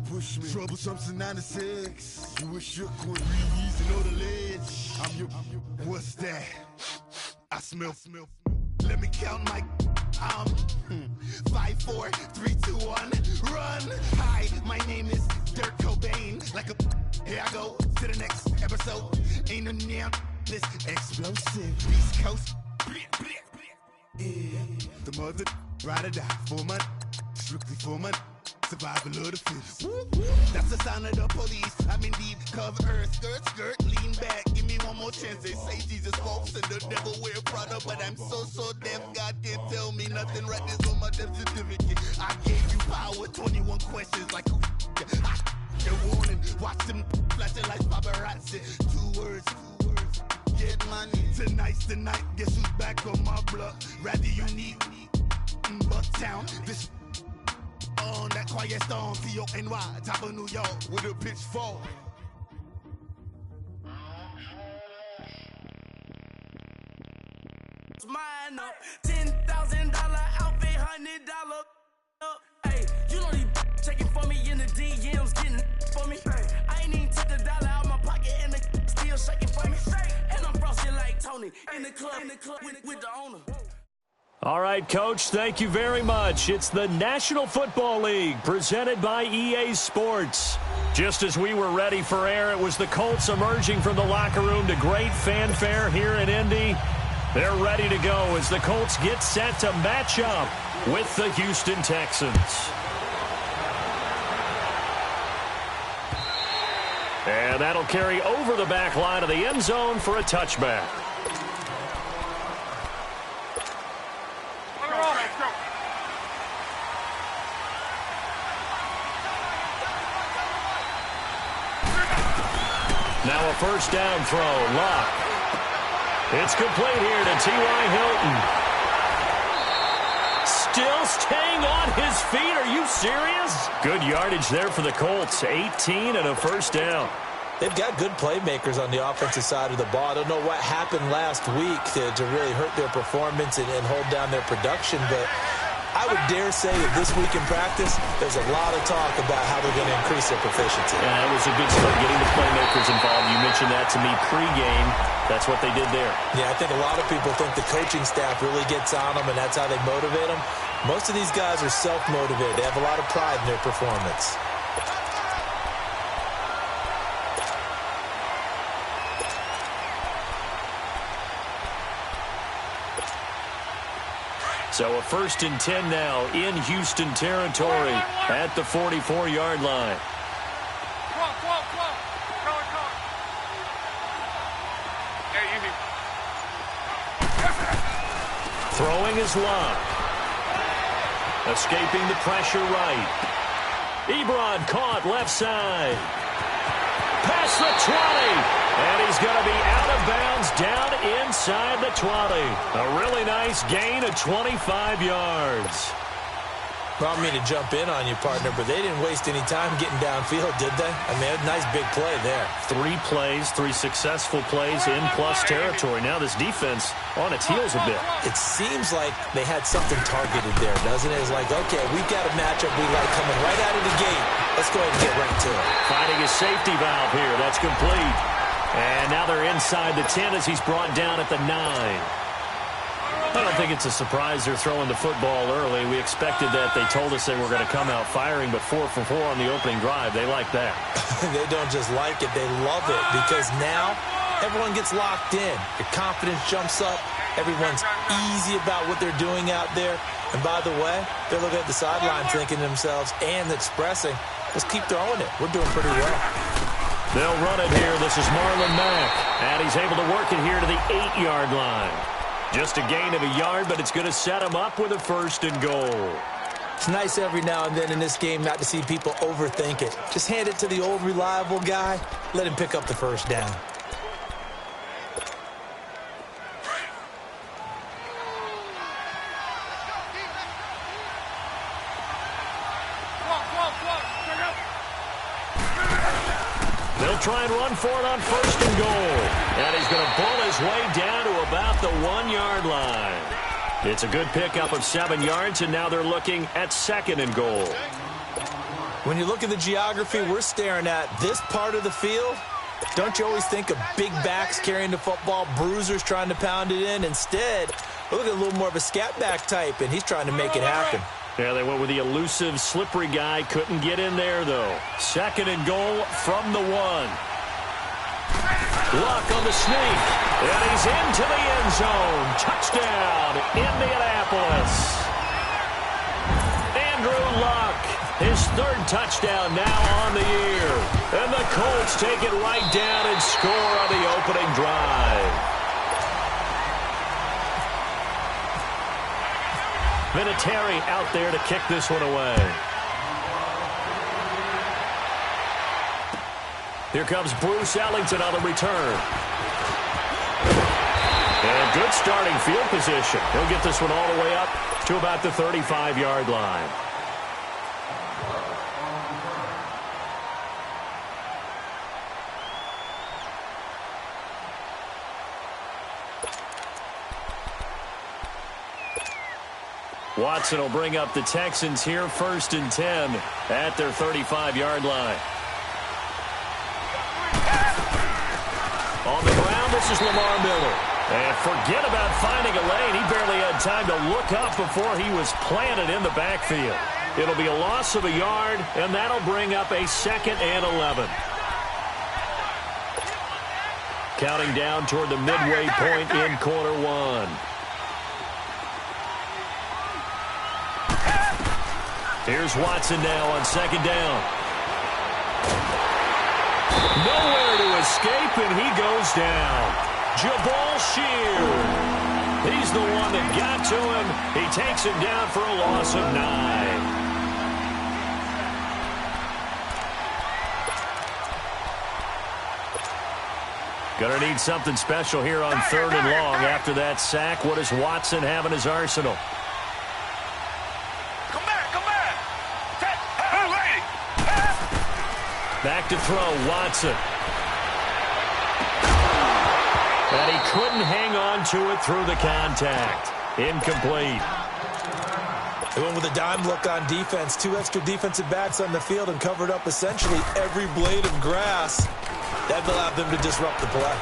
push me. Troublesome to 96. You wish you could easy know the ledge. I'm your, what's that? I smell. Let me count my 5, 4, 3, 2, 1, run. Hi, my name is Dirk Cobain. Like a, here I go to the next episode. Ain't no damn this explosive. East Coast. Yeah. The mother ride or die for my, strictly for my. Survival of the fittest. That's the sign of the police. I'm indeed cover earth, skirt, lean back. Give me one more chance. They say Jesus walks and the devil wear Prada, but I'm so deaf. God can't tell me nothing. Right this on my death certificate. I gave you power. 21 questions like who? A warning. Watch them flashing like paparazzi. 2 words. Get money. Tonight's the night. Guess who's back on my block? Rather unique. Bucktown. This. On that quiet storm, T-O-N-Y, top of New York, with a pitchfork. Mine up, $10,000 outfit, $100. Hey, you know these checking for me in the DMs, getting for me. I ain't even took $1 out my pocket, and the still shaking for me. And I'm frosty like Tony in the club with the owner. All right, Coach, thank you very much. It's the National Football League presented by EA Sports. Just as we were ready for air, it was the Colts emerging from the locker room to great fanfare here in Indy. They're ready to go as the Colts get set to match up with the Houston Texans. And that'll carry over the back line of the end zone for a touchback. Now a first down throw. Lock. It's complete here to T.Y. Hilton. Still staying on his feet. Are you serious? Good yardage there for the Colts. 18 and a first down. They've got good playmakers on the offensive side of the ball. I don't know what happened last week to really hurt their performance and hold down their production, but I would dare say that this week in practice, there's a lot of talk about how they're going to increase their proficiency. Yeah, that was a good start, getting the playmakers involved. You mentioned that to me pregame. That's what they did there. Yeah, I think a lot of people think the coaching staff really gets on them, and that's how they motivate them. Most of these guys are self-motivated. They have a lot of pride in their performance. So a 1st and 10 now in Houston territory at the 44-yard line. Throwing his Lock. Escaping the pressure right. Ebron caught left side. Past the 20. And he's going to be out of bounds down inside the 20. A really nice gain of 25 yards. Well, I mean to jump in on you, partner, but they didn't waste any time getting downfield, did they? I mean, a nice big play there. 3 plays, 3 successful plays in plus territory. Now this defense on its heels a bit. It seems like they had something targeted there, doesn't it? It's like, okay, we've got a matchup we like coming right out of the gate. Let's go ahead and get right to it. Finding a safety valve here. That's complete. And now they're inside the 10 as he's brought down at the 9. I don't think it's a surprise they're throwing the football early. We expected that. They told us they were going to come out firing, but 4 for 4 on the opening drive. They like that. They don't just like it. They love it because now everyone gets locked in. Your confidence jumps up. Everyone's easy about what they're doing out there. And by the way, they're looking at the sideline thinking to themselves and expressing, let's keep throwing it. We're doing pretty well. They'll run it here. This is Marlon Mack. And he's able to work it here to the 8-yard line. Just a gain of a yard, but it's going to set him up with a 1st and goal. It's nice every now and then in this game not to see people overthink it. Just hand it to the old reliable guy. Let him pick up the 1st down. They'll try and run for it on 1st and goal. And he's going to pull his way down to about the 1-yard line. It's a good pickup of 7 yards, and now they're looking at 2nd and goal. When you look at the geography we're staring at, this part of the field, don't you always think of big backs carrying the football, bruisers trying to pound it in? Instead, look at a little more of a scat back type, and he's trying to make it happen. Yeah, they went with the elusive, slippery guy. Couldn't get in there, though. 2nd and goal from the 1. Luck on the sneak. And he's into the end zone. Touchdown, Indianapolis. Andrew Luck, his 3rd touchdown now on the year. And the Colts take it right down and score on the opening drive. Vinatieri out there to kick this one away. Here comes Bruce Ellington on the return. And good starting field position. He'll get this one all the way up to about the 35-yard line. Watson will bring up the Texans here, 1st and 10 at their 35-yard line. On the ground, this is Lamar Miller. And forget about finding a lane. He barely had time to look up before he was planted in the backfield. It'll be a loss of a yard, and that'll bring up a 2nd and 11. Counting down toward the midway point in quarter 1. Here's Watson now on 2nd down. Nowhere to escape, and he goes down. Jabal Sheard. He's the one that got to him. He takes him down for a loss of 9. Gonna need something special here on 3rd and long after that sack. What does Watson have in his arsenal? Back to throw, Watson. And he couldn't hang on to it through the contact. Incomplete. They went with a dime look on defense. 2 extra defensive backs on the field and covered up essentially every blade of grass. That allowed them to disrupt the play.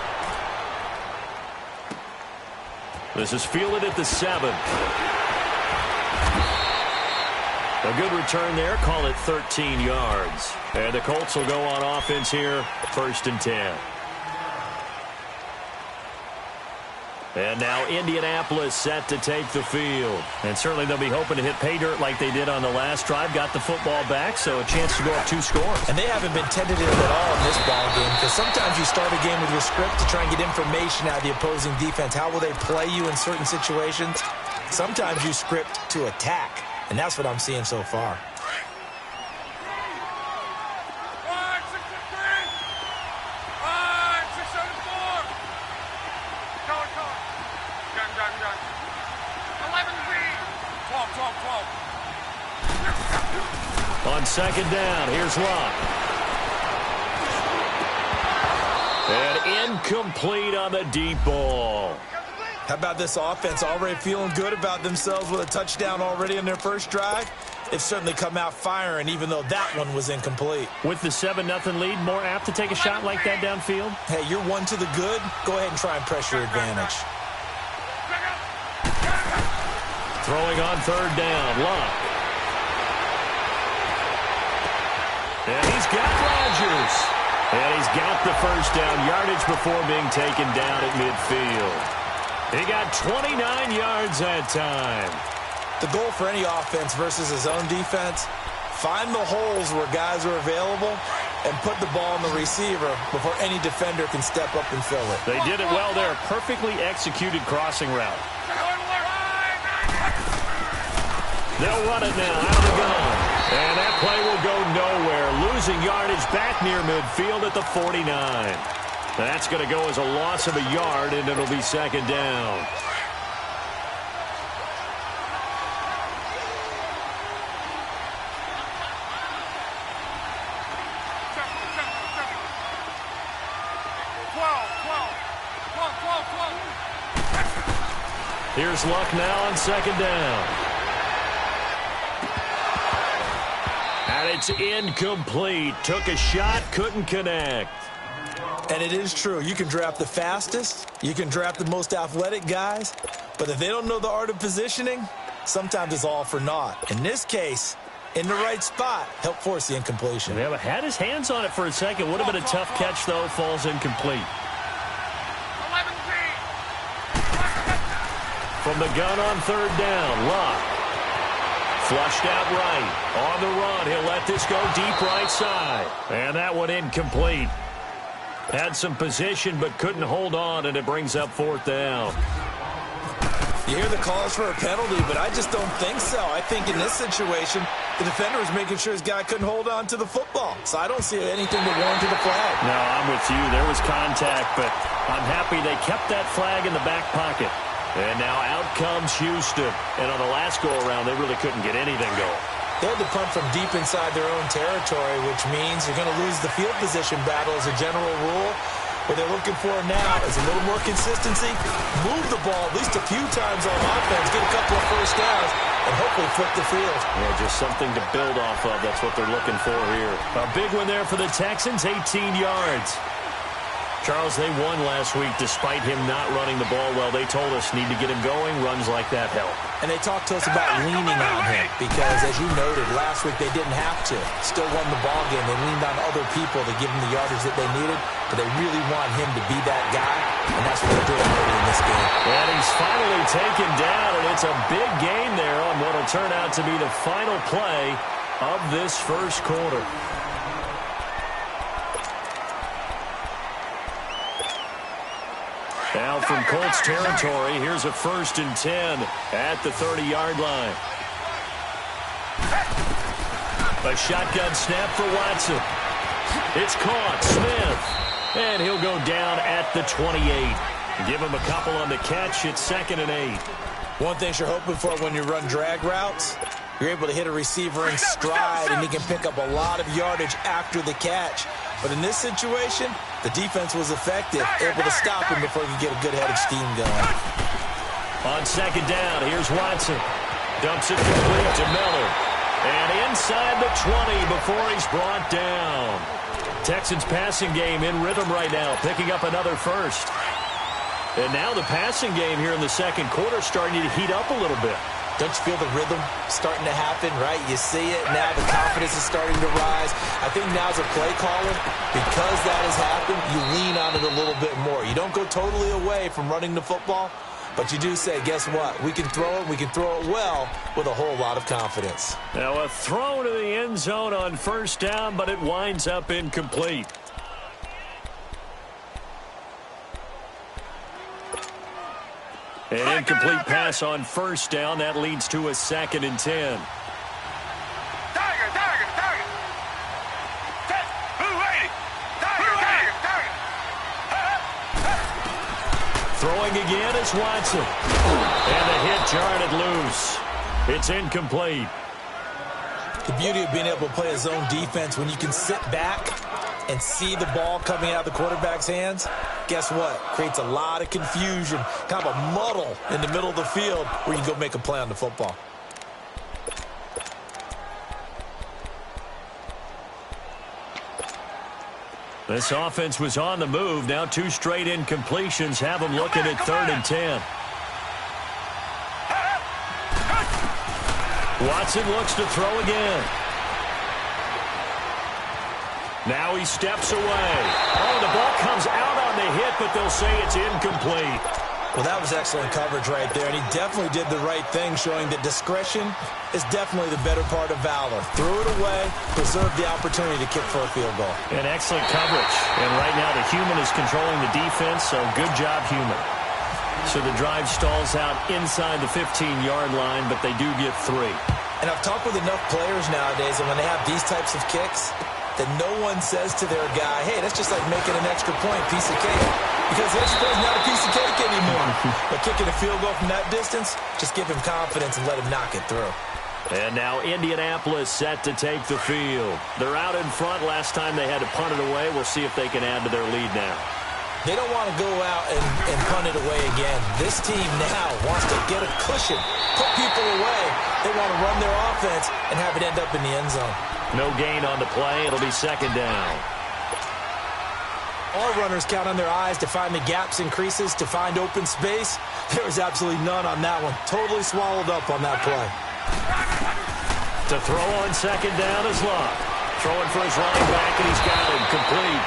This is fielded at the 7. A good return there. Call it 13 yards. And the Colts will go on offense here, 1st and 10. And now Indianapolis set to take the field. And certainly they'll be hoping to hit pay dirt like they did on the last drive. Got the football back, so a chance to go up 2 scores. And they haven't been tentative at all in this ball game, because sometimes you start a game with your script to try and get information out of the opposing defense. How will they play you in certain situations? Sometimes you script to attack, and that's what I'm seeing so far. On 2nd down, here's Luck. And incomplete on the deep ball. How about this offense already feeling good about themselves with a touchdown already in their first drive? They've certainly come out firing, even though that one was incomplete. With the 7-0 lead, more apt to take a shot like that downfield? Hey, you're one to the good. Go ahead and try and press your advantage. Throwing on 3rd down, Luck. And he's got Rodgers. And he's got the 1st down yardage before being taken down at midfield. He got 29 yards that time. The goal for any offense versus his own defense, find the holes where guys are available and put the ball on the receiver before any defender can step up and fill it. They did it well there. Perfectly executed crossing route. They'll run it now out of the gun. And that play will go nowhere. Losing yardage back near midfield at the 49. That's going to go as a loss of a yard, and it'll be 2nd down. Here's Luck now on 2nd down. And it's incomplete. Took a shot, couldn't connect. And it is true. You can draft the fastest. You can draft the most athletic guys. But if they don't know the art of positioning, sometimes it's all for naught. In this case, in the right spot, helped force the incompletion. Yeah, but had his hands on it for a second. Would have been a tough catch, though. Falls incomplete. From the gun on third down, Luck. Flushed out right. On the run, he'll let this go deep right side. And that one incomplete. Had some position, but couldn't hold on, and it brings up fourth down. You hear the calls for a penalty, but I just don't think so. I think in this situation, the defender was making sure his guy couldn't hold on to the football. So I don't see anything to warrant the flag. No, I'm with you. There was contact, but I'm happy they kept that flag in the back pocket. And now out comes Houston. And on the last go-around, they really couldn't get anything going. They had to punt from deep inside their own territory, which means you're going to lose the field position battle as a general rule. What they're looking for now is a little more consistency, move the ball at least a few times on offense, get a couple of first downs, and hopefully flip the field. Yeah, just something to build off of. That's what they're looking for here. A big one there for the Texans, 18 yards. Charles, they won last week despite him not running the ball well. They told us need to get him going. Runs like that help. And they talked to us about leaning on him because, as you noted, last week they didn't have to. Still won the ball game. They leaned on other people to give them the yardage that they needed, but they really want him to be that guy, and that's what they're doing early in this game. And he's finally taken down, and it's a big gain there on what will turn out to be the final play of this first quarter. Now from Colts territory, here's a 1st and 10 at the 30-yard line. A shotgun snap for Watson. It's caught. Smith. And he'll go down at the 28. Give him a couple on the catch. It's 2nd and 8. One thing you're hoping for when you run drag routes, you're able to hit a receiver in stride, and he can pick up a lot of yardage after the catch. But in this situation, the defense was effective, able to stop him before he could get a good head of steam going. On 2nd down, here's Watson. Dumps it complete to Miller. And inside the 20 before he's brought down. Texans passing game in rhythm right now, picking up another first. And now the passing game here in the second quarter starting to heat up a little bit. Don't you feel the rhythm starting to happen, right? You see it now. The confidence is starting to rise. I think now as a play caller, because that has happened, you lean on it a little bit more. You don't go totally away from running the football, but you do say, guess what? We can throw it. We can throw it well with a whole lot of confidence. Now a throw to the end zone on 1st down, but it winds up incomplete. An incomplete pass on 1st down. That leads to a 2nd and 10. Throwing again is Watson. And the hit jarred it loose. It's incomplete. The beauty of being able to play a zone defense when you can sit back and see the ball coming out of the quarterback's hands, guess what? Creates a lot of confusion, kind of a muddle in the middle of the field where you can go make a play on the football. This offense was on the move. Now 2 straight incompletions have them looking at 3rd and 10. Watson looks to throw again. Now he steps away. Oh, the ball comes out on the hit, but they'll say it's incomplete. Well, that was excellent coverage right there, and he definitely did the right thing, showing that discretion is definitely the better part of valor. Threw it away, preserved the opportunity to kick for a field goal. And excellent coverage. And right now the human is controlling the defense, so good job, human. So the drive stalls out inside the 15-yard line, but they do get 3. And I've talked with enough players nowadays, and when they have these types of kicks, that no one says to their guy, hey, that's just like making an extra point, piece of cake. Because the extra point is not a piece of cake anymore. But kicking a field goal from that distance, just give him confidence and let him knock it through. And now Indianapolis set to take the field. They're out in front. Last time they had to punt it away. We'll see if they can add to their lead now. They don't want to go out and punt it away again. This team now wants to get a cushion, put people away. They want to run their offense and have it end up in the end zone. No gain on the play. It'll be second down. All runners count on their eyes to find the gaps and creases, to find open space. There was absolutely none on that one. Totally swallowed up on that play. To throw on second down is Luck. Throwing for his running back, and he's got him complete.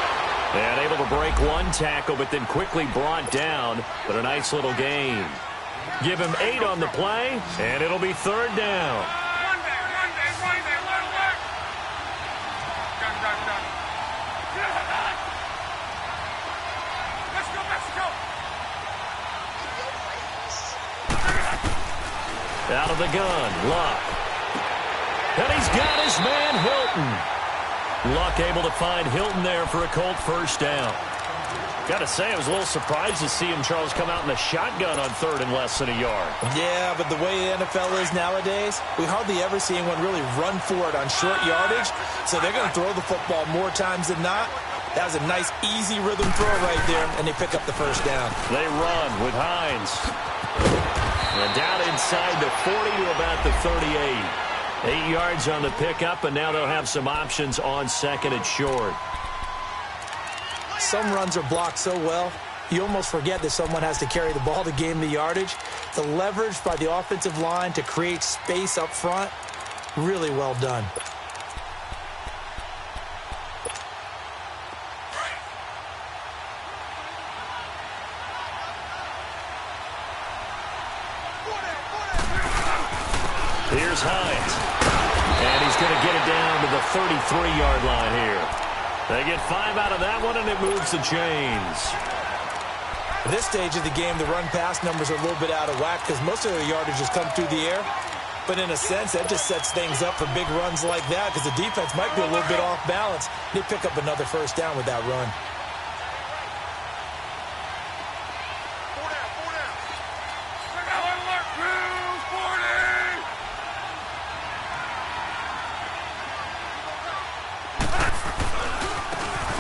And able to break one tackle, but then quickly brought down. But a nice little gain. Give him 8 on the play, and it'll be third down. Out of the gun, Luck. And he's got his man, Hilton. Luck able to find Hilton there for a Colt first down. Got to say, I was a little surprised to see him, Charles, come out in the shotgun on third and less than a yard. Yeah, but the way the NFL is nowadays, we hardly ever see anyone really run for it on short yardage. So they're going to throw the football more times than not. That was a nice, easy rhythm throw right there, and they pick up the first down. They run with Hines. And down inside the 40 to about the 38. 8 yards on the pickup, and now they'll have some options on second and short. Some runs are blocked so well, you almost forget that someone has to carry the ball to gain the yardage. The leverage by the offensive line to create space up front, really well done. Here's Hines. And he's going to get it down to the 33-yard line here. They get 5 out of that one, and it moves the chains. At this stage of the game, the run-pass numbers are a little bit out of whack because most of their yardage has come through the air. But in a sense, that just sets things up for big runs like that because the defense might be a little bit off balance. They pick up another first down with that run.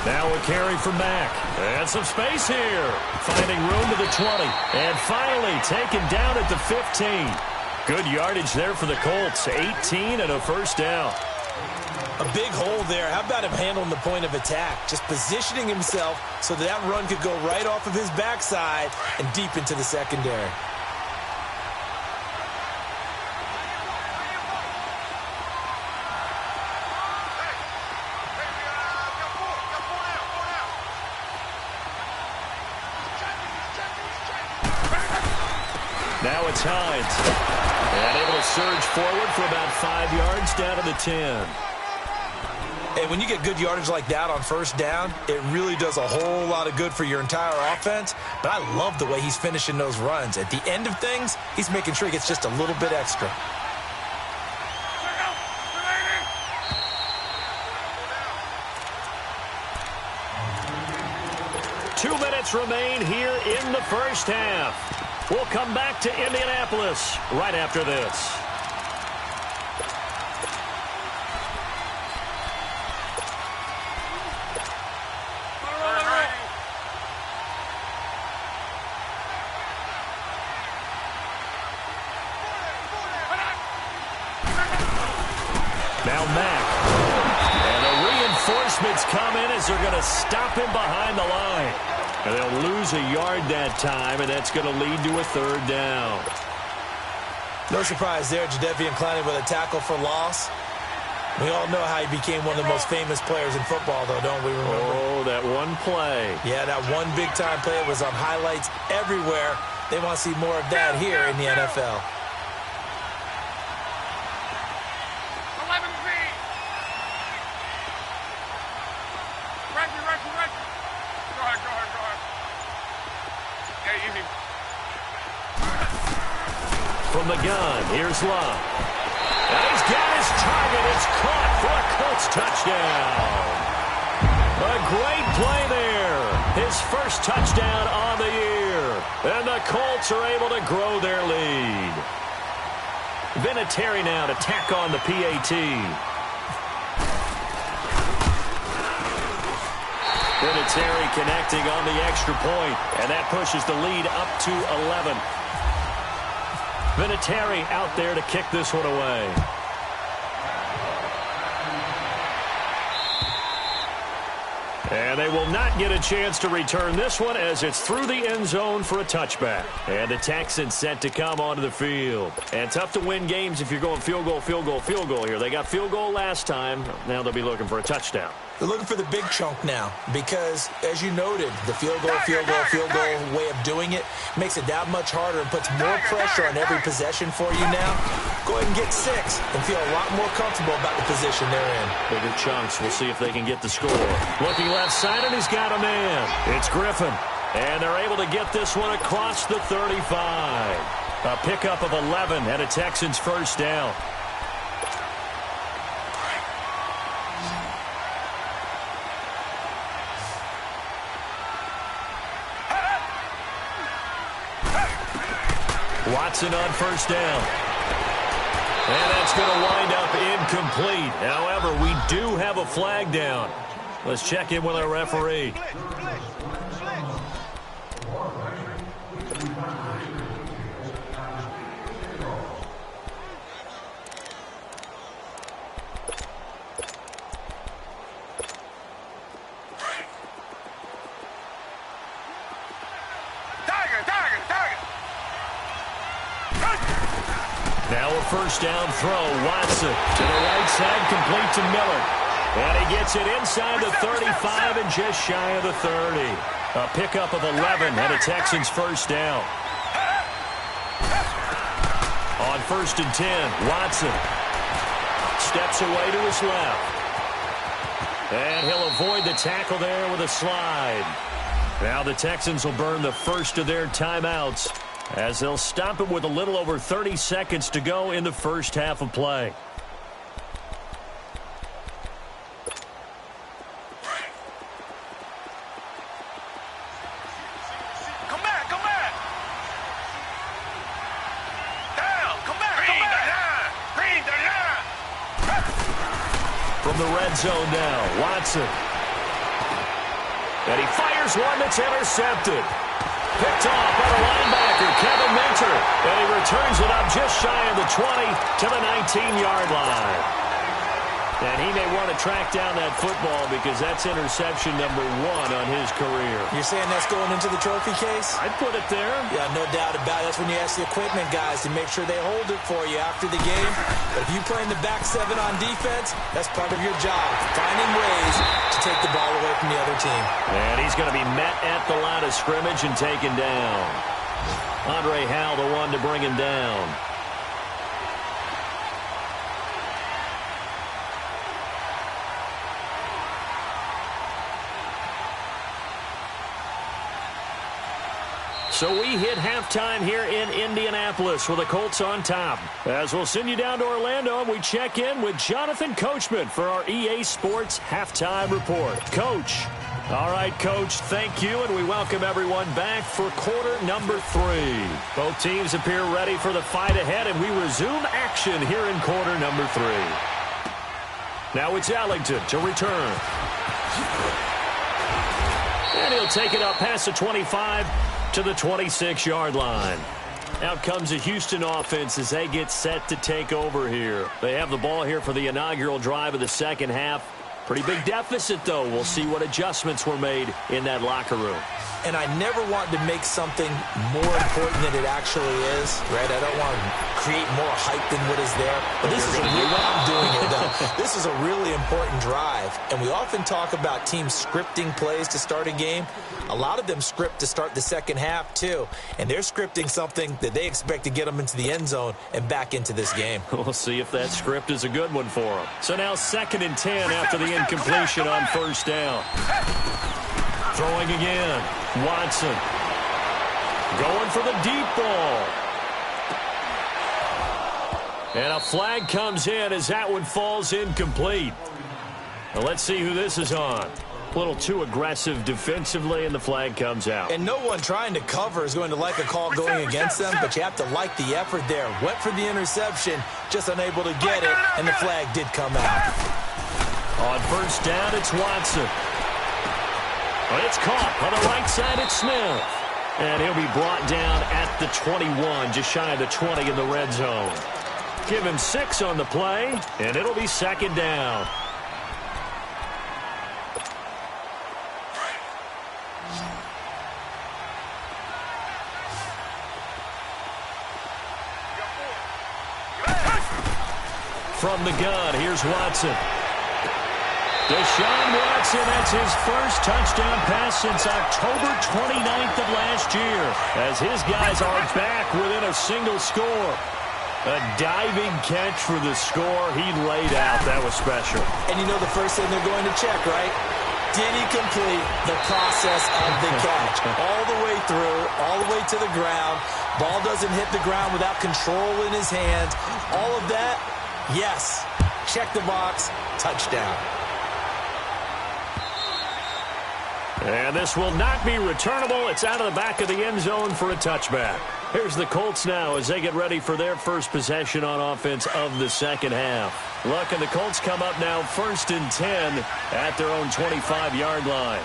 Now a carry from Mack. And some space here. Finding room to the 20. And finally taken down at the 15. Good yardage there for the Colts. 18 and a first down. A big hole there. How about him handling the point of attack? Just positioning himself so that run could go right off of his backside and deep into the secondary. Now it's Hines. And able to surge forward for about 5 yards down to the 10. And when you get good yardage like that on first down, it really does a whole lot of good for your entire offense. But I love the way he's finishing those runs. At the end of things, he's making sure he gets just a little bit extra. Two minutes remain here in the first half. We'll come back to Indianapolis right after this. Now Mack. And the reinforcements come in as they're going to stop him behind the line. And they'll lose a yard that time, and that's going to lead to a third down. No surprise there, Jadeveon Clowney with a tackle for loss. We all know how he became one of the most famous players in football, though, don't we remember? Oh, that one play. Yeah, that one big-time play was on highlights everywhere. They want to see more of that here in the NFL. From the gun, here's Luck. And he's got his target. It's caught for a Colts touchdown. A great play there. His first touchdown on the year. And the Colts are able to grow their lead. Vinatieri now to tack on the PAT. Vinatieri connecting on the extra point, and that pushes the lead up to 11. Vinatieri out there to kick this one away. And they will not get a chance to return this one as it's through the end zone for a touchback. And the Texans set to come onto the field. And tough to win games if you're going field goal, field goal, field goal here. They got field goal last time. Now they'll be looking for a touchdown. They're looking for the big chunk now because, as you noted, the field goal way of doing it makes it that much harder and puts more pressure on every possession for you now. Go ahead and get 6 and feel a lot more comfortable about the position they're in. Bigger chunks. We'll see if they can get the score. Looking left side, and he's got a man. It's Griffin. And they're able to get this one across the 35. A pickup of 11 and a Texans first down. Watson on first down. And that's going to wind up incomplete. However, we do have a flag down. Let's check in with our referee. Now a first down throw. Watson to the right side, complete to Miller. And he gets it inside the 35 and just shy of the 30. A pickup of 11 and a Texans first down. On first and 10, Watson steps away to his left. And he'll avoid the tackle there with a slide. Now the Texans will burn the first of their timeouts, as they'll stop it with a little over 30 seconds to go in the first half of play. Come back. Down, come back. Green the line. From the red zone now, Watson. And he fires one that's intercepted. Picked off by the linebacker, Kevin Minter. And he returns it up just shy of the 20 to the 19-yard line. And he may want to track down that football because that's interception number 1 on his career. You're saying that's going into the trophy case? I'd put it there. Yeah, no doubt about it. That's when you ask the equipment guys to make sure they hold it for you after the game. But if you play in the back 7 on defense, that's part of your job, finding ways to take the ball away from the other team. And he's going to be met at the line of scrimmage and taken down. Andre Howell, the one to bring him down. So we hit halftime here in Indianapolis with the Colts on top. As we'll send you down to Orlando, and we check in with Jonathan Coachman for our EA Sports Halftime Report. Coach. All right, Coach, thank you, and we welcome everyone back for quarter number 3. Both teams appear ready for the fight ahead, and we resume action here in quarter number 3. Now it's Ellington to return. And he'll take it up past the 25 to the 26-yard line. Out comes the Houston offense as they get set to take over here. They have the ball here for the inaugural drive of the second half. Pretty big deficit, though. We'll see what adjustments were made in that locker room. And I never want to make something more important than it actually is, right? I don't want to create more hype than what is there. But this is a real, I'm doing it, though. This is a really important drive. And we often talk about teams scripting plays to start a game. A lot of them script to start the second half, too. And they're scripting something that they expect to get them into the end zone and back into this game. We'll see if that script is a good one for them. So now 2nd and 10 after the incompletion on first down. Throwing again. Watson. Going for the deep ball. And a flag comes in as that one falls incomplete. Now let's see who this is on. A little too aggressive defensively, and the flag comes out. And no one trying to cover is going to like a call going against them, but you have to like the effort there. Went for the interception, just unable to get it, and the flag did come out. On first down, it's Watson. But it's caught on the right side. It's Smith. And he'll be brought down at the 21, just shy of the 20 in the red zone. Give him 6 on the play, and it'll be 2nd down. from the gun. Here's Watson. Deshaun Watson, that's his first touchdown pass since October 29th of last year, as his guys are back within a single score. A diving catch for the score. He laid out. That was special. And you know the first thing they're going to check, right? Did he complete the process of the catch? All the way through, all the way to the ground. Ball doesn't hit the ground without control in his hands. All of that, yes. Check the box, touchdown. And this will not be returnable. It's out of the back of the end zone for a touchback. Here's the Colts now as they get ready for their first possession on offense of the second half. Look, and the Colts come up now 1st and 10 at their own 25-yard line.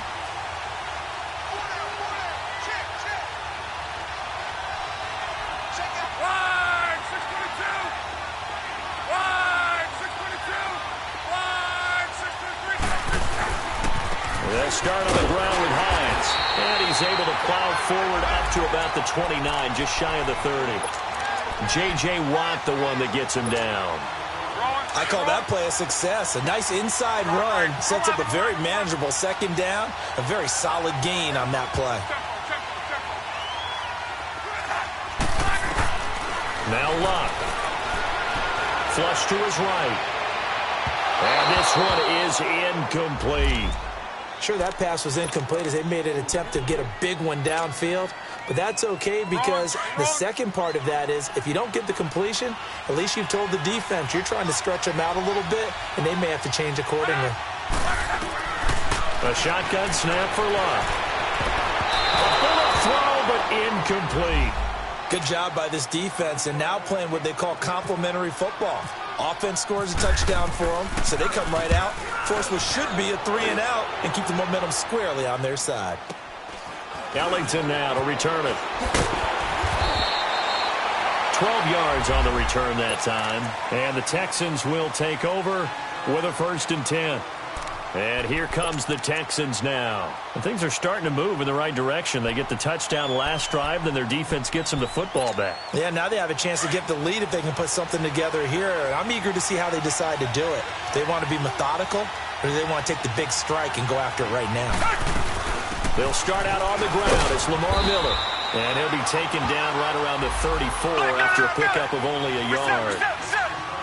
They'll start on the ground with Hines. And he's able to plow forward up to about the 29, just shy of the 30. J.J. Watt, the one that gets him down. I call that play a success. A nice inside run sets up a very manageable second down. A very solid gain on that play. Now Luck. Flush to his right. And this one is incomplete. Sure, that pass was incomplete as they made an attempt to get a big one downfield. But that's okay because the second part of that is if you don't get the completion, at least you've told the defense you're trying to stretch them out a little bit, and they may have to change accordingly. A shotgun snap for Luck. A bullet throw, but incomplete. Good job by this defense, and now playing what they call complementary football. Offense scores a touchdown for them, so they come right out, force what should be a 3-and-out, and keep the momentum squarely on their side. Ellington now to return it. 12 yards on the return that time. And the Texans will take over with a 1st and 10. And here comes the Texans now. And things are starting to move in the right direction. They get the touchdown last drive, then their defense gets them the football back. Yeah, now they have a chance to get the lead if they can put something together here. I'm eager to see how they decide to do it. Do they want to be methodical, or do they want to take the big strike and go after it right now? They'll start out on the ground. It's Lamar Miller. And he'll be taken down right around the 34 after a pickup of only a yard.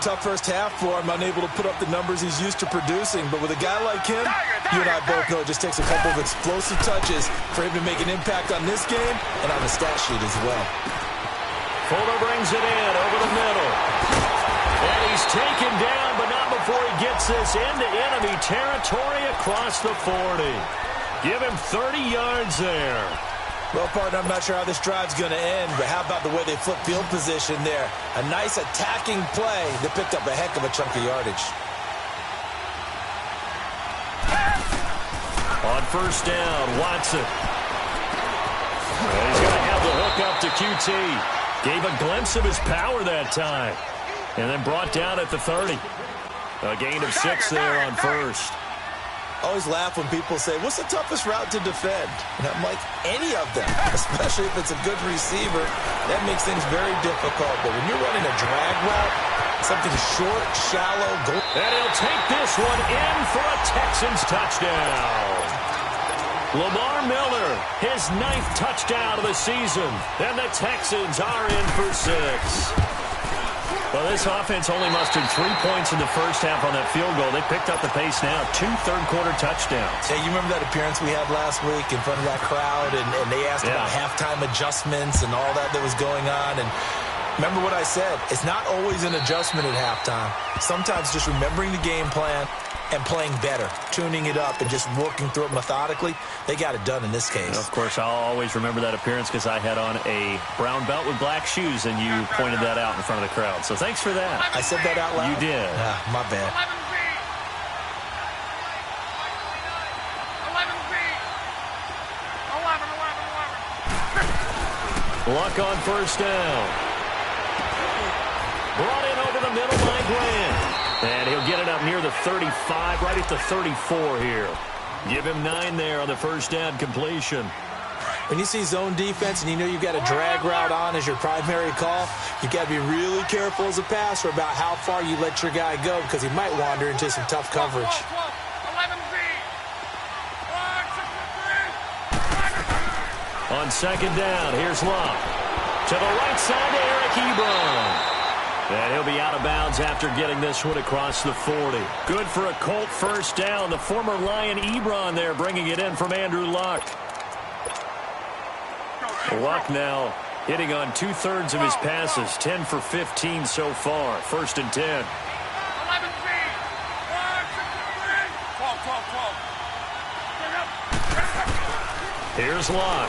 Tough first half for him, unable to put up the numbers he's used to producing. But with a guy like him, you and I both know it just takes a couple of explosive touches for him to make an impact on this game and on the stat sheet as well. Fuller brings it in over the middle. And he's taken down, but not before he gets this into enemy territory across the 40. Give him 30 yards there. Well, partner, I'm not sure how this drive's going to end, but how about the way they flip field position there? A nice attacking play that picked up a heck of a chunk of yardage. On 1st down, Watson. And he's going to have the hook up to QT. Gave a glimpse of his power that time. And then brought down at the 30. A gain of 6 there on 1st. I always laugh when people say, what's the toughest route to defend? And I'm like, any of them, especially if it's a good receiver. That makes things very difficult. But when you're running a drag route, something short, shallow, go. And he'll take this one in for a Texans touchdown. Lamar Miller, his 9th touchdown of the season. And the Texans are in for 6. Well, this offense only mustered 3 points in the first half on that field goal. They picked up the pace now. 2 third-quarter touchdowns. Yeah, you remember that appearance we had last week in front of that crowd, and they asked about halftime adjustments and all that was going on. And remember what I said. It's not always an adjustment at halftime. Sometimes just remembering the game plan and playing better, tuning it up and just working through it methodically. They got it done in this case. Of course, I'll always remember that appearance because I had on a brown belt with black shoes, and you pointed that out in front of the crowd. So thanks for that. I said that out loud? You did. My bad. 11. Luck on 1st down. Brought in over the middle by Grant. And he'll get it up near the 35, right at the 34 here. Give him 9 there on the 1st down completion. When you see zone defense and you know you've got a drag route on as your primary call, you got to be really careful as a passer about how far you let your guy go because he might wander into some tough coverage. On second down, here's Love. To the right side to Eric Ebron. And he'll be out of bounds after getting this one across the 40. Good for a Colt first down. The former Lion Ebron there bringing it in from Andrew Luck. Luck now hitting on 2/3 of his passes, 10 for 15 so far. First and 10. Here's Luck.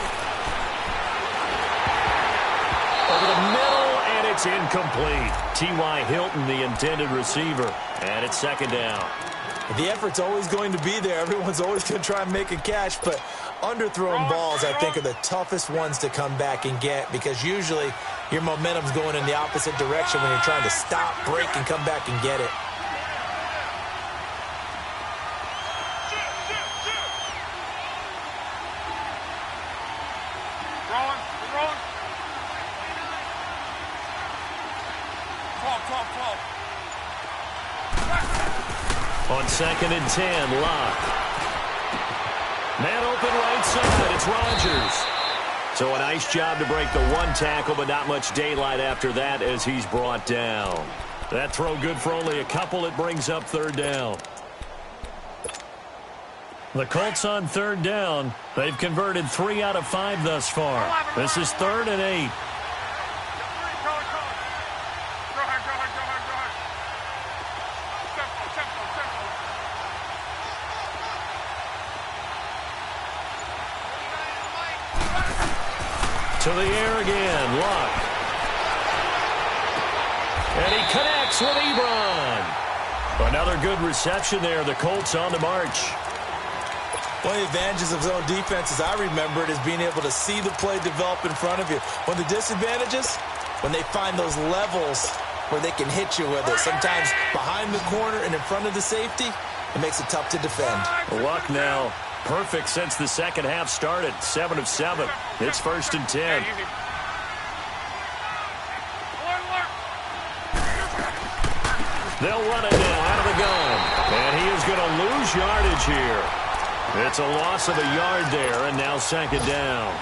Over the middle, and it's incomplete. T.Y. Hilton, the intended receiver. And it's second down. The effort's always going to be there. Everyone's always going to try and make a catch, but underthrown balls, I think, are the toughest ones to come back and get because usually your momentum's going in the opposite direction when you're trying to stop, break, and come back and get it. On second and 10, Locke. Man open right side, it's Rodgers. So a nice job to break the one tackle, but not much daylight after that as he's brought down. That throw good for only a couple. It brings up third down. The Colts on third down. They've converted 3 out of 5 thus far. This is 3rd and 8. To the air again, Luck. And he connects with Ebron. Another good reception there. The Colts on the march. One of the advantages of zone defense, as I remember it, is being able to see the play develop in front of you. One of the disadvantages, when they find those levels where they can hit you with it. Sometimes behind the corner and in front of the safety, it makes it tough to defend. Luck now. Perfect since the second half started. 7 of 7. It's 1st and 10. They'll run it now out of the gun. And he is going to lose yardage here. It's a loss of a yard there, and now second down.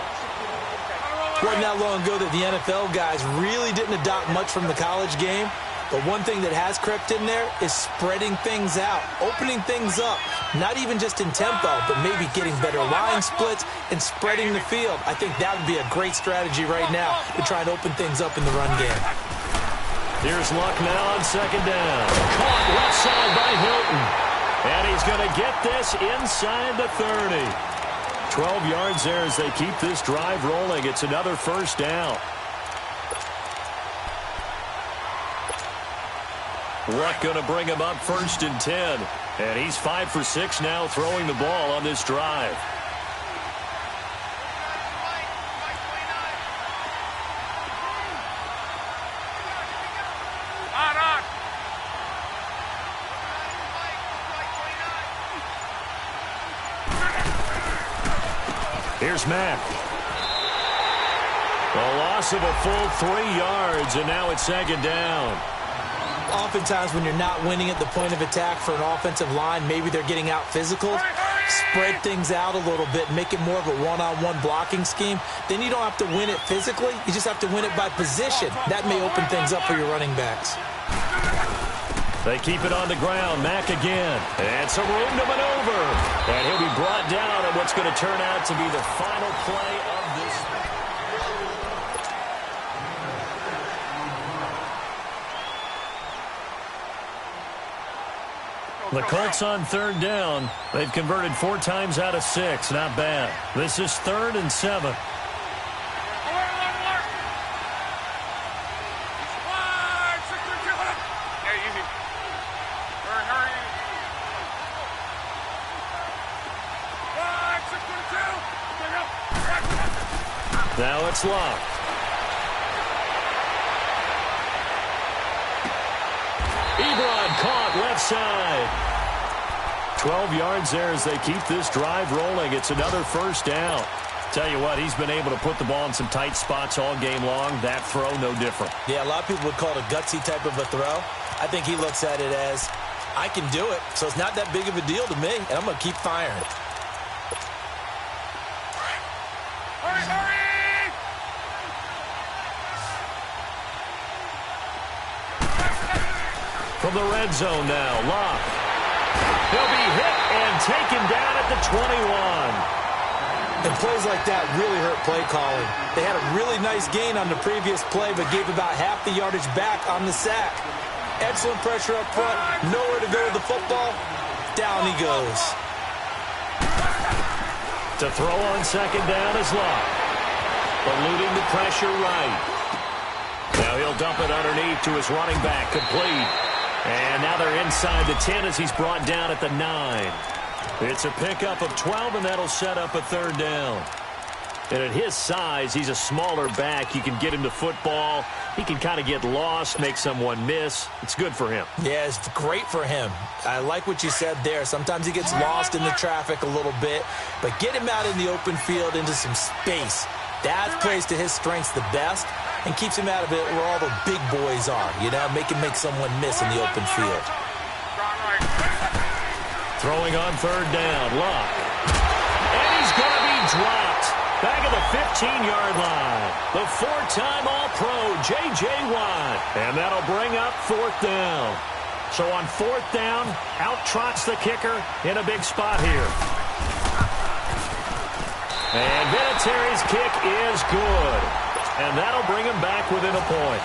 Wasn't that long ago that the NFL guys really didn't adopt much from the college game. But one thing that has crept in there is spreading things out, opening things up, not even just in tempo, but maybe getting better line splits and spreading the field. I think that would be a great strategy right now to try and open things up in the run game. Here's Luck now on second down. Caught left side by Hilton. And he's going to get this inside the 30. 12 yards there as they keep this drive rolling. It's another first down. Luck going to bring him up 1st and 10. And he's 5 for 6 now throwing the ball on this drive. Here's Mack. A loss of a full 3 yards, and now it's second down. Oftentimes when you're not winning at the point of attack for an offensive line, maybe they're getting out physical, spread things out a little bit, make it more of a one-on-one blocking scheme. Then you don't have to win it physically. You just have to win it by position. That may open things up for your running backs. They keep it on the ground. Mack again. And some room to maneuver. And he'll be brought down on what's going to turn out to be the final play of this. The Colts on third down. They've converted 4 times out of 6. Not bad. This is 3rd and 7. Now it's Luck. Ebron caught left side. 12 yards there as they keep this drive rolling. It's another first down. Tell you what, he's been able to put the ball in some tight spots all game long. That throw, no different. Yeah, a lot of people would call it a gutsy type of a throw. I think he looks at it as, I can do it, so it's not that big of a deal to me, and I'm going to keep firing. Hurry, hurry! From the red zone now, Locke. He'll be hit and taken down at the 21. And plays like that really hurt play calling. They had a really nice gain on the previous play, but gave about half the yardage back on the sack. Excellent pressure up front. Nowhere to go with the football. Down he goes. To throw on second down is Locke. Eluding the pressure right. Now he'll dump it underneath to his running back. Complete. And now they're inside the 10 as he's brought down at the 9. It's a pickup of 12, and that'll set up a third down. And at his size, he's a smaller back. You can get him to football. He can kind of get lost, make someone miss. It's good for him. Yeah, it's great for him. I like what you said there. Sometimes he gets lost in the traffic a little bit, but get him out in the open field into some space. That plays to his strengths the best and keeps him out of it where all the big boys are, you know, make someone miss in the open field. Throwing on third down, Locke. And he's going to be dropped. Back at the 15-yard line. The four-time All-Pro, J.J. Watt. And that'll bring up fourth down. So on fourth down, out trots the kicker in a big spot here. And Vinatieri's kick is good. And that'll bring him back within a point.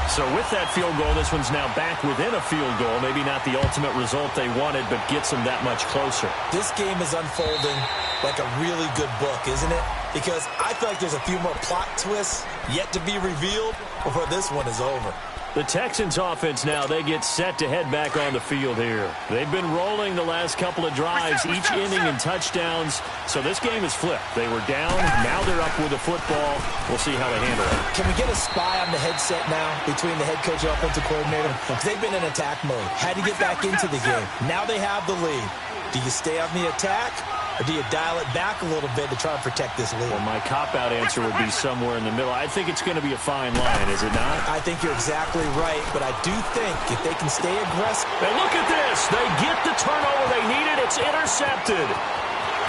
So with that field goal, this one's now back within a field goal. Maybe not the ultimate result they wanted, but gets them that much closer. This game is unfolding like a really good book, isn't it? Because I feel like there's a few more plot twists yet to be revealed before this one is over. The Texans offense now, they get set to head back on the field here. They've been rolling the last couple of drives, each inning in touchdowns. So this game is flipped. They were down, now they're up with the football. We'll see how they handle it. Can we get a spy on the headset now between the head coach and offensive coordinator? Because they've been in attack mode. Had to get back into the game. Now they have the lead. Do you stay on the attack? Or do you dial it back a little bit to try and protect this lead? Well, my cop-out answer would be somewhere in the middle. I think it's going to be a fine line, is it not? I think you're exactly right, but I do think if they can stay aggressive. And look at this. They get the turnover they needed. It's intercepted.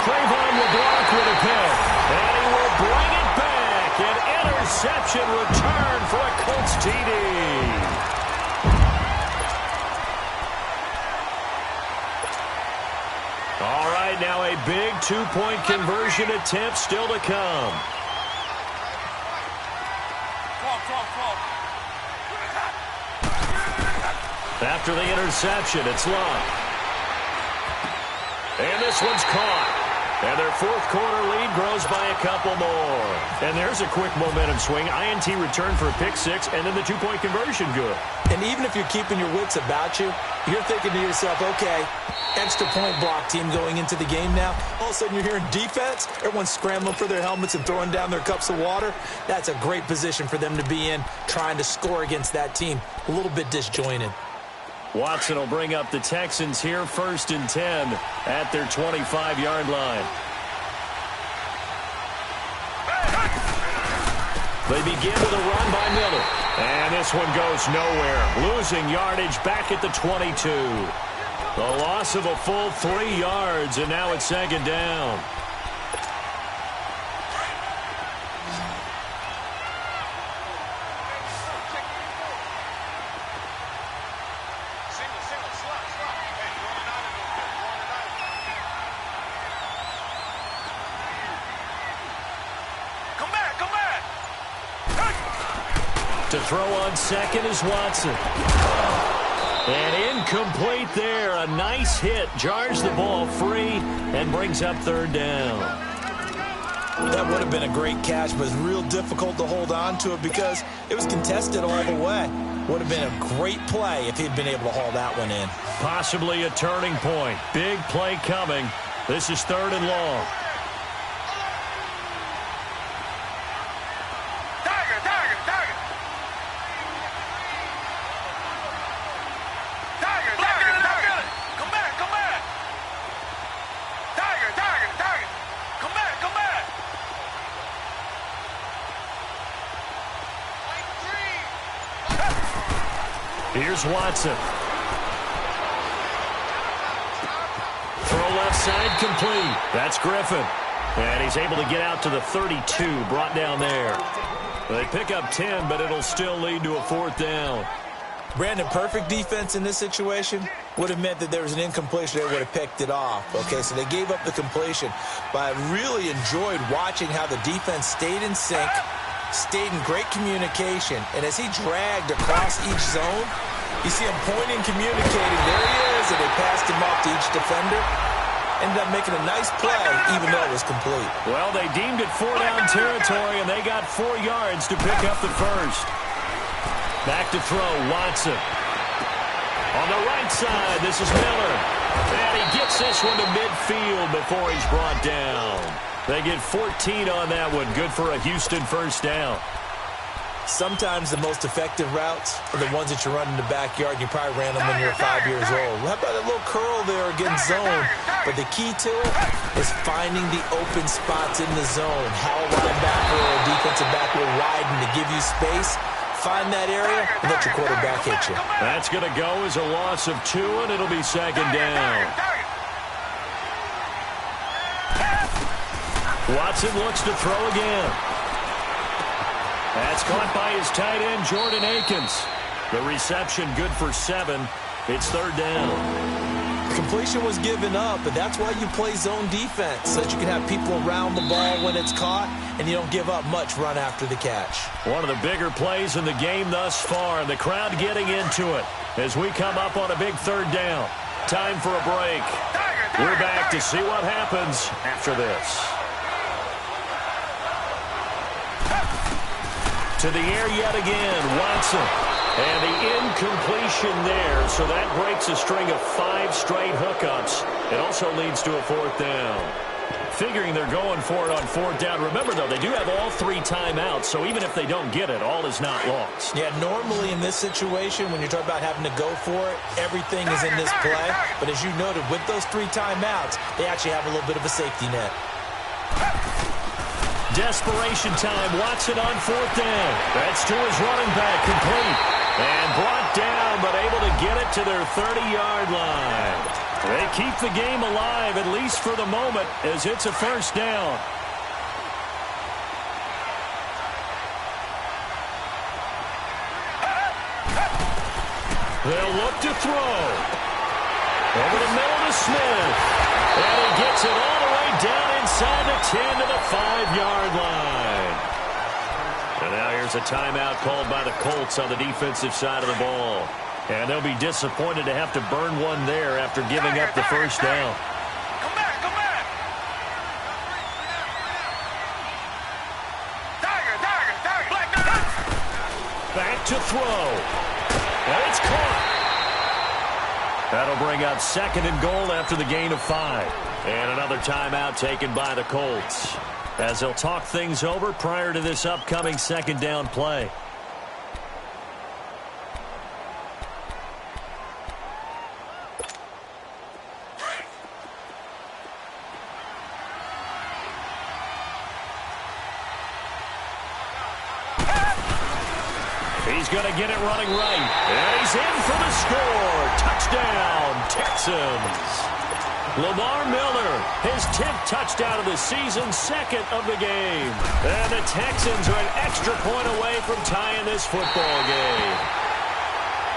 Cravon LeBlanc with a pick. And he will bring it back. An interception return for a Colts TD. All right, now a big two-point conversion attempt still to come. After the interception, it's Locke. And this one's caught. And their fourth quarter lead grows by a couple more. And there's a quick momentum swing. INT return for a pick six, and then the two-point conversion good. And even if you're keeping your wits about you, you're thinking to yourself, okay, extra point block team going into the game now. All of a sudden you're hearing defense. Everyone's scrambling for their helmets and throwing down their cups of water. That's a great position for them to be in, trying to score against that team. A little bit disjointed. Watson will bring up the Texans here, 1st and 10 at their 25-yard line. They begin with a run by Miller. And this one goes nowhere. Losing yardage back at the 22. The loss of a full 3 yards, and now it's 2nd down. To throw on second is Watson. And incomplete there. A nice hit. Jars the ball free and brings up 3rd down. That would have been a great catch, but it's real difficult to hold on to it because it was contested all the way. Would have been a great play if he'd been able to haul that one in. Possibly a turning point. Big play coming. This is 3rd and long. Here's Watson. Throw left side complete. That's Griffin. And he's able to get out to the 32, brought down there. They pick up 10, but it'll still lead to a 4th down. Brandon, perfect defense in this situation would have meant that there was an incompletion. They would have picked it off. Okay, so they gave up the completion. But I really enjoyed watching how the defense stayed in sync, stayed in great communication. And as he dragged across each zone, you see him pointing, communicating. There he is, and they passed him off to each defender. Ended up making a nice play, even though it was complete. Well, they deemed it 4-down territory, and they got 4 yards to pick up the first. Back to throw, Watson. On the right side, this is Miller. And he gets this one to midfield before he's brought down. They get 14 on that one. Good for a Houston first down. Sometimes the most effective routes are the ones that you run in the backyard. You probably ran them when you were 5 years old. How about a little curl there against zone? But the key to it is finding the open spots in the zone. How a linebacker or a defensive back will widen to give you space. Find that area and let your quarterback hit you. That's going to go as a loss of 2, and it'll be 2nd down. Watson looks to throw again. That's caught by his tight end, Jordan Akins. The reception good for 7. It's 3rd down. Completion was given up, but that's why you play zone defense, so that you can have people around the ball when it's caught, and you don't give up much run after the catch. One of the bigger plays in the game thus far, and the crowd getting into it as we come up on a big 3rd down. Time for a break. We're back to see what happens after this. To the air yet again, Watson. And the incompletion there, so that breaks a string of 5 straight hookups. It also leads to a 4th down. Figuring they're going for it on 4th down. Remember, though, they do have all 3 timeouts, so even if they don't get it, all is not lost. Yeah, normally in this situation, when you're talking about having to go for it, everything is in this play. But as you noted, with those 3 timeouts, they actually have a little bit of a safety net. Desperation time. Watson on 4th down. That's to his running back, complete. And brought down, but able to get it to their 30-yard line. They keep the game alive, at least for the moment, as it's a 1st down. They'll look to throw. Over the middle to Smith. And he gets it all the way down inside the 10 to the 5-yard line. And now here's a timeout called by the Colts on the defensive side of the ball. And they'll be disappointed to have to burn one there after giving up the 1st down. Come back, come back. Tiger. Back to throw. And it's caught. That'll bring up 2nd and goal after the gain of 5. And another timeout taken by the Colts, as they'll talk things over prior to this upcoming 2nd down play. He's going to get it running right. And he's in for the score. Touchdown, Texans. Lamar Miller, his 10th touchdown of the season, 2nd of the game. And the Texans are an extra point away from tying this football game.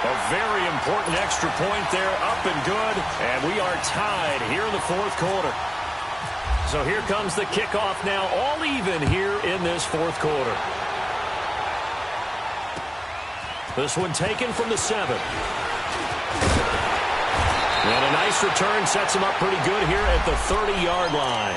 A very important extra point there, up and good. And we are tied here in the 4th quarter. So here comes the kickoff now, all even here in this 4th quarter. This one taken from the 7. And a nice return sets him up pretty good here at the 30-yard line.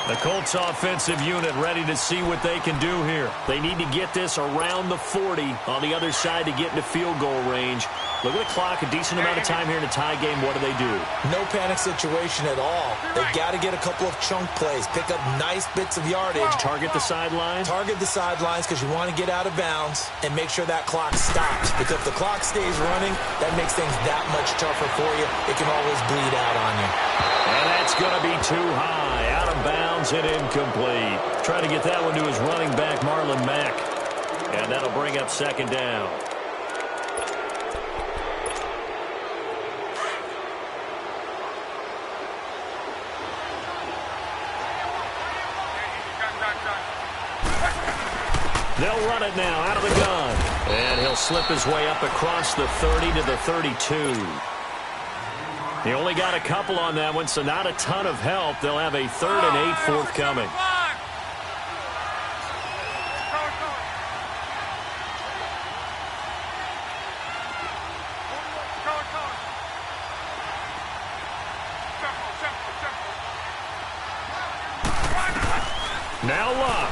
The Colts offensive unit ready to see what they can do here. They need to get this around the 40 on the other side to get into field goal range. Look at the clock, a decent amount of time here in a tie game. What do? No panic situation at all. They've got to get a couple of chunk plays, pick up nice bits of yardage. Target the sidelines? Target the sidelines because you want to get out of bounds and make sure that clock stops. Because if the clock stays running, that makes things that much tougher for you. It can always bleed out on you. And that's going to be too high. Out of bounds and incomplete. Trying to get that one to his running back, Marlon Mack. And that'll bring up 2nd down. They'll run it now out of the gun. And he'll slip his way up across the 30 to the 32. He only got a couple on that one, so not a ton of help. They'll have a 3rd and 8 forthcoming. Now Luck.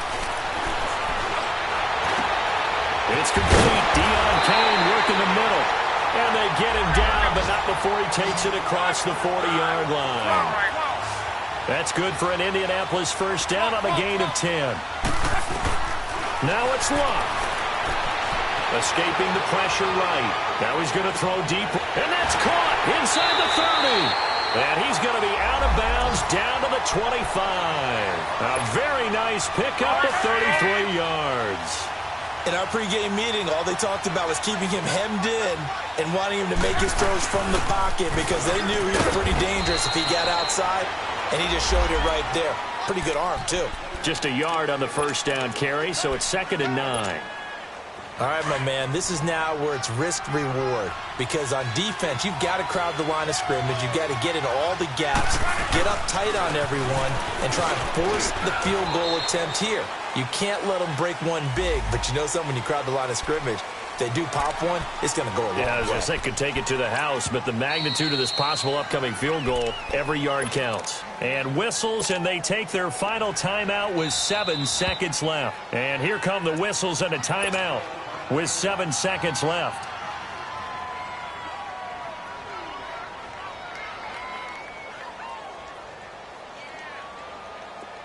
It's complete. Deion Kane working the middle. And they get him down, but not before he takes it across the 40-yard line. That's good for an Indianapolis first down on a gain of 10. Now it's Luck. Escaping the pressure right. Now he's going to throw deep. And that's caught inside the 30. And he's going to be out of bounds down to the 25. A very nice pickup of 33 yards. In our pregame meeting, all they talked about was keeping him hemmed in and wanting him to make his throws from the pocket because they knew he was pretty dangerous if he got outside, and he just showed it right there. Pretty good arm, too. Just a yard on the first down carry, so it's 2nd and 9. All right, my man, this is now where it's risk-reward because on defense, you've got to crowd the line of scrimmage. You've got to get in all the gaps, get up tight on everyone, and try and force the field goal attempt here. You can't let them break one big, but you know something, when you crowd the line of scrimmage, if they do pop one, it's going to go a long way. Yeah, I was going to say, could take it to the house, but the magnitude of this possible upcoming field goal, every yard counts. And whistles, and they take their final timeout with 7 seconds left. And here come the whistles and a timeout with 7 seconds left.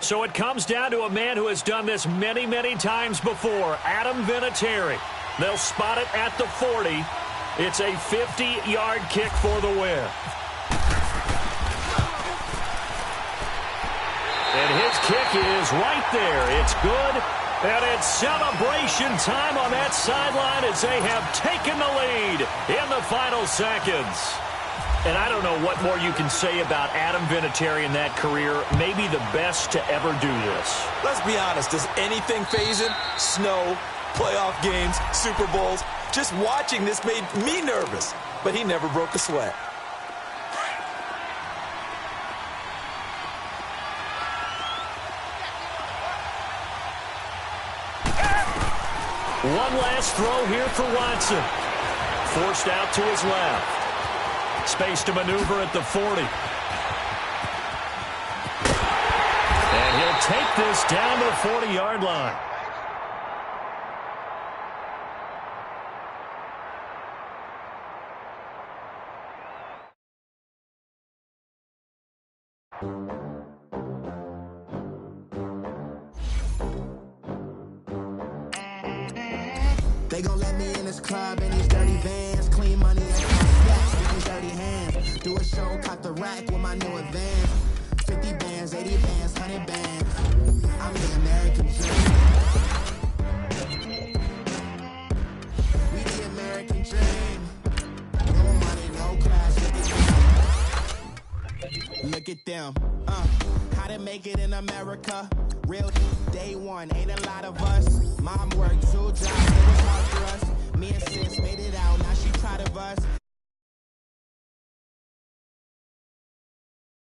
So it comes down to a man who has done this many, many times before, Adam Vinatieri. They'll spot it at the 40. It's a 50-yard kick for the win. And his kick is right there. It's good. And it's celebration time on that sideline as they have taken the lead in the final seconds. And I don't know what more you can say about Adam Vinatieri in that career. Maybe the best to ever do this. Let's be honest. Does anything faze him? Snow, playoff games, Super Bowls. Just watching this made me nervous. But he never broke a sweat. One last throw here for Watson. Forced out to his left. Space to maneuver at the 40. And he'll take this down to the 40-yard line. They gon' let me in this club in these dirty vans. Clean money and stacks with these dirty hands. Do a show, caught the rack with my new advance. 50 bands, 80 bands, 100 bands. I'm the American dream. We the American dream. No money, no class. Look at them. How to make it in America. Real day one, ain't a lot of us. Mom worked 2 jobs.